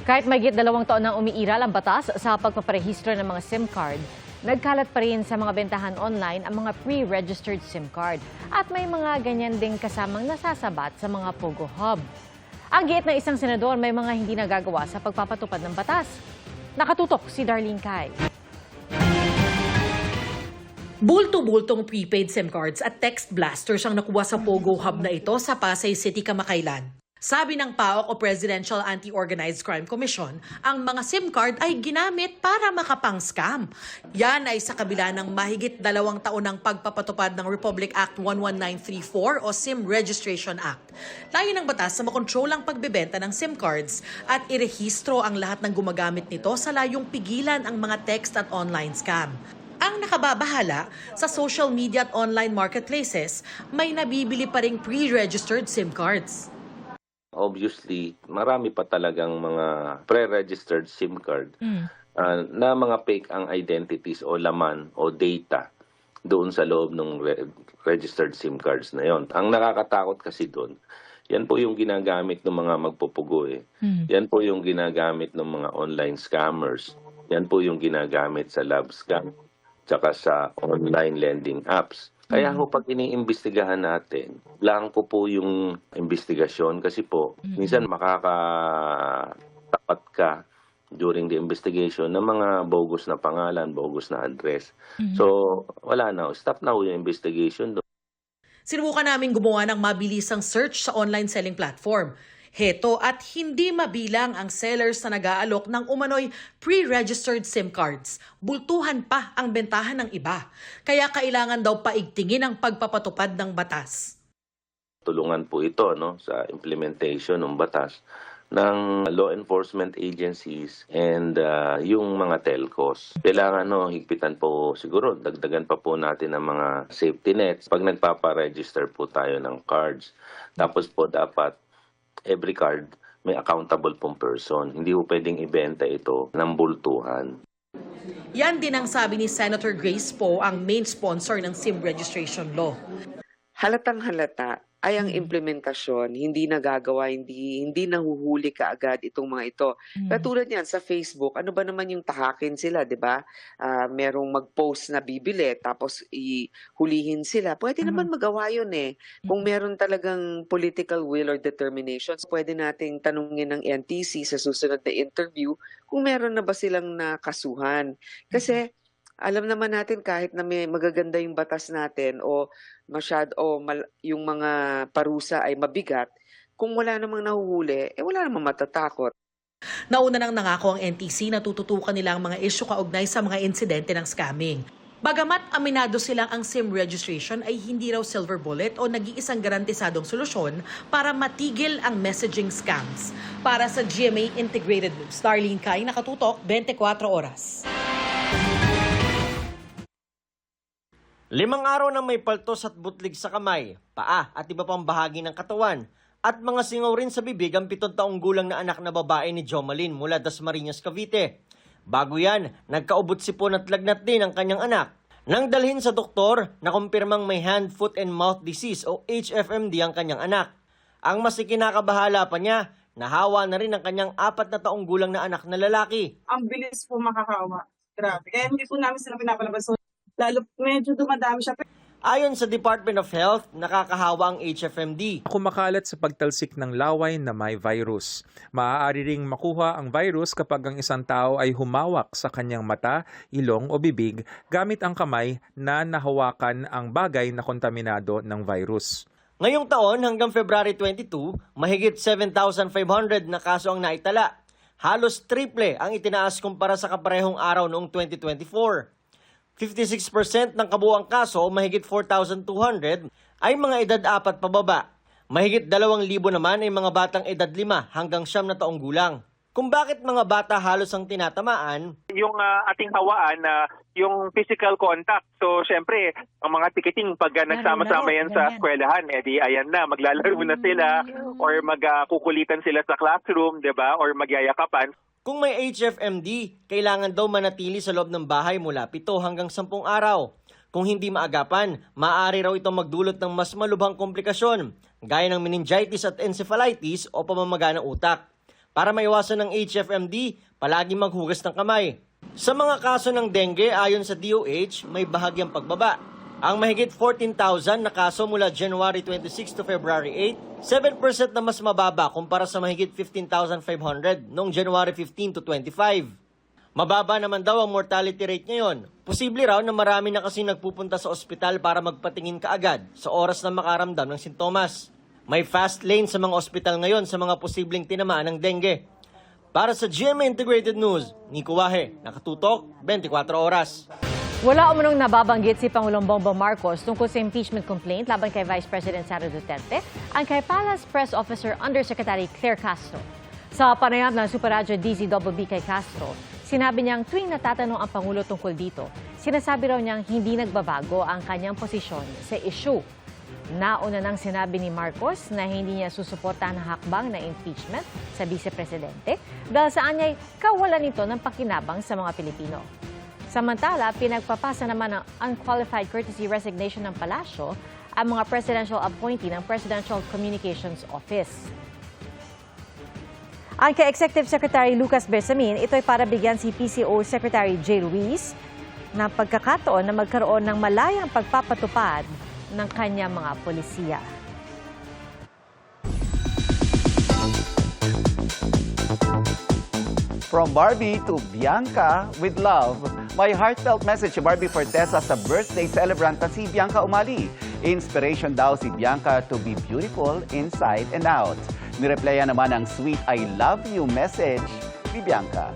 Kahit mahigit 2 taon nang umiiral ang batas sa pagpaparehistro ng mga SIM card, nagkalat pa rin sa mga bentahan online ang mga pre-registered SIM card at may mga ganyan ding kasamang nasasabat sa mga Pogo Hub. Ang giit ng isang senador, may mga hindi nagagawa sa pagpapatupad ng batas. Nakatutok si Darlene Cai. Bulto-bultong prepaid SIM cards at text blasters ang nakuha sa Pogo Hub na ito sa Pasay City, Kamakailan. Sabi ng PAOK o Presidential Anti-Organized Crime Commission, ang mga SIM card ay ginamit para makapang-scam. Yan ay sa kabila ng mahigit 2 taon ng pagpapatupad ng Republic Act 11934 o SIM Registration Act. Layo ng batas na makontrol ang pagbebenta ng SIM cards at irehistro ang lahat ng gumagamit nito sa layong pigilan ang mga text at online scam. Ang nakababahala, sa social media at online marketplaces, may nabibili pa ring pre-registered SIM cards. Obviously, marami pa talagang mga pre-registered SIM card na mga fake ang identities o laman o data doon sa loob ng registered SIM cards na yon. Ang nakakatakot kasi doon, yan po yung ginagamit ng mga magpupugo eh. Yan po yung ginagamit ng mga online scammers. Yan po yung ginagamit sa love scam tsaka sa online lending apps. Kaya ho, pag iniimbestigahan natin, blanco po yung investigasyon kasi po, minsan makakatapat ka during the investigation ng mga bogus na pangalan, bogus na address. So, wala na. Stop na ho yung investigation doon. Sinubukan namin gumawa ng mabilisang search sa online selling platform. Heto at hindi mabilang ang sellers na nag-aalok ng umano'y pre-registered SIM cards. Bultuhan pa ang bentahan ng iba. Kaya kailangan daw paigtingin ang pagpapatupad ng batas. Tulungan po ito sa implementation ng batas ng law enforcement agencies and yung mga telcos. Kailangan higpitan po siguro, dagdagan pa po natin ang mga safety nets pag nagpapa-register po tayo ng cards. Tapos po dapat every card may accountable pong person. Hindi po pwedeng ibenta ito ng bultuhan. Yan din ang sabi ni Senator Grace Poe, ang main sponsor ng SIM registration law. Halatang halata ay ang implementasyon, hindi nagagawa, hindi nahuhuli kaagad itong mga ito. Katulad niyan sa Facebook, ano ba naman yung tahakin sila, di ba? Merong mag-post na bibili, tapos ihulihin sila. Pwede naman magawa yun eh. Kung meron talagang political will or determination, pwede nating tanungin ng NTC sa susunod na interview kung meron na ba silang nakasuhan. Kasi alam naman natin kahit na may magaganda yung batas natin o yung mga parusa ay mabigat, kung wala namang nahuhuli, wala namang matatakot. Nauna nang nangako ang NTC na tututukan nila ang mga isyu kaugnay sa mga insidente ng scamming. Bagamat aminado silang ang SIM registration ay hindi raw silver bullet o nag-iisang garantisadong solusyon para matigil ang messaging scams. Para sa GMA Integrated News, Darlene Cai, nakatutok, 24 oras. 5 araw na may paltos at butlig sa kamay, paa at iba pang bahagi ng katawan at mga singaw rin sa bibig ang 7 taong gulang na anak na babae ni Jomalyn mula Dasmariñas, Cavite. Bago yan, nagkaubot sipon at lagnat din ang kanyang anak. Nang dalhin sa doktor, nakumpirmang may hand, foot and mouth disease o HFMD ang kanyang anak. Ang mas ikinakabahala pa niya, nahawa na rin ang kanyang 4 na taong gulang na anak na lalaki. Ang bilis po makakawa. Grabe. Kaya hindi po namin sila pinapalabas. Lalo medyo dumadami siya. Ayon sa Department of Health, nakakahawa ang HFMD. Kumakalat sa pagtalsik ng laway na may virus. Maaari ring makuha ang virus kapag ang isang tao ay humawak sa kanyang mata, ilong o bibig gamit ang kamay na nahawakan ang bagay na kontaminado ng virus. Ngayong taon hanggang February 22, mahigit 7,500 na kaso ang naitala. Halos triple ang itinaas kumpara sa kaparehong araw noong 2024. 56% ng kabuuang kaso, mahigit 4,200, ay mga edad 4 pababa. Mahigit 2,000 naman ay mga batang edad 5 hanggang 9 na taong gulang. Kung bakit mga bata halos ang tinatamaan? Yung ating hawaan na yung physical contact. So, syempre, ang mga ticketing pag nagsama-sama yan sa eskwelahan, ayan na, maglalaro na sila or magkukulitan sila sa classroom, 'di ba? Or magyayakapan. Kung may HFMD, kailangan daw manatili sa loob ng bahay mula 7 hanggang 10 araw. Kung hindi maagapan, maaari raw itong magdulot ng mas malubhang komplikasyon, gaya ng meningitis at encephalitis o pamamaga ng utak. Para maiwasan ng HFMD, palagi maghugas ng kamay. Sa mga kaso ng dengue, ayon sa DOH, may bahagyang pagbaba. Ang mahigit 14,000 na kaso mula January 26 to February 8, 7% na mas mababa kumpara sa mahigit 15,500 noong January 15 to 25. Mababa naman daw ang mortality rate ngayon. Posible raw na marami na kasi nagpupunta sa ospital para magpatingin kaagad sa oras na makaramdam ng sintomas. May fast lane sa mga ospital ngayon sa mga posibleng tinamaan ng dengue. Para sa GMA Integrated News, Nico Wahe, nakatutok 24 oras. Wala umunong nababanggit si Pangulong Bongbong Marcos tungkol sa impeachment complaint laban kay Vice President Sara Duterte ang kay Palace Press Officer Undersecretary Claire Castro. Sa panayam ng Superradyo DZBB kay Castro, sinabi niyang tuwing natatanong ang Pangulo tungkol dito, sinasabi raw niyang hindi nagbabago ang kanyang posisyon sa issue. Nauna nang sinabi ni Marcos na hindi niya susuportahan ang hakbang na impeachment sa Vice Presidente dahil saan niya'y kawalan nito ng pakinabang sa mga Pilipino. Samantala, pinagpapasa naman ng unqualified courtesy resignation ng Palasyo ang mga presidential appointee ng Presidential Communications Office. Ang kay Executive Secretary Lucas Bersamin, ito'y para bigyan si PCO Secretary J. Ruiz ng pagkakataon na magkaroon ng malayang pagpapatupad ng kanyang mga polisiya. From Barbie to Bianca with love, my heartfelt message si Barbie Fortesa sa birthday celebrant na si Bianca Umali. Inspiration daw si Bianca to be beautiful inside and out. Nireplaya naman ang sweet I love you message ni Bianca.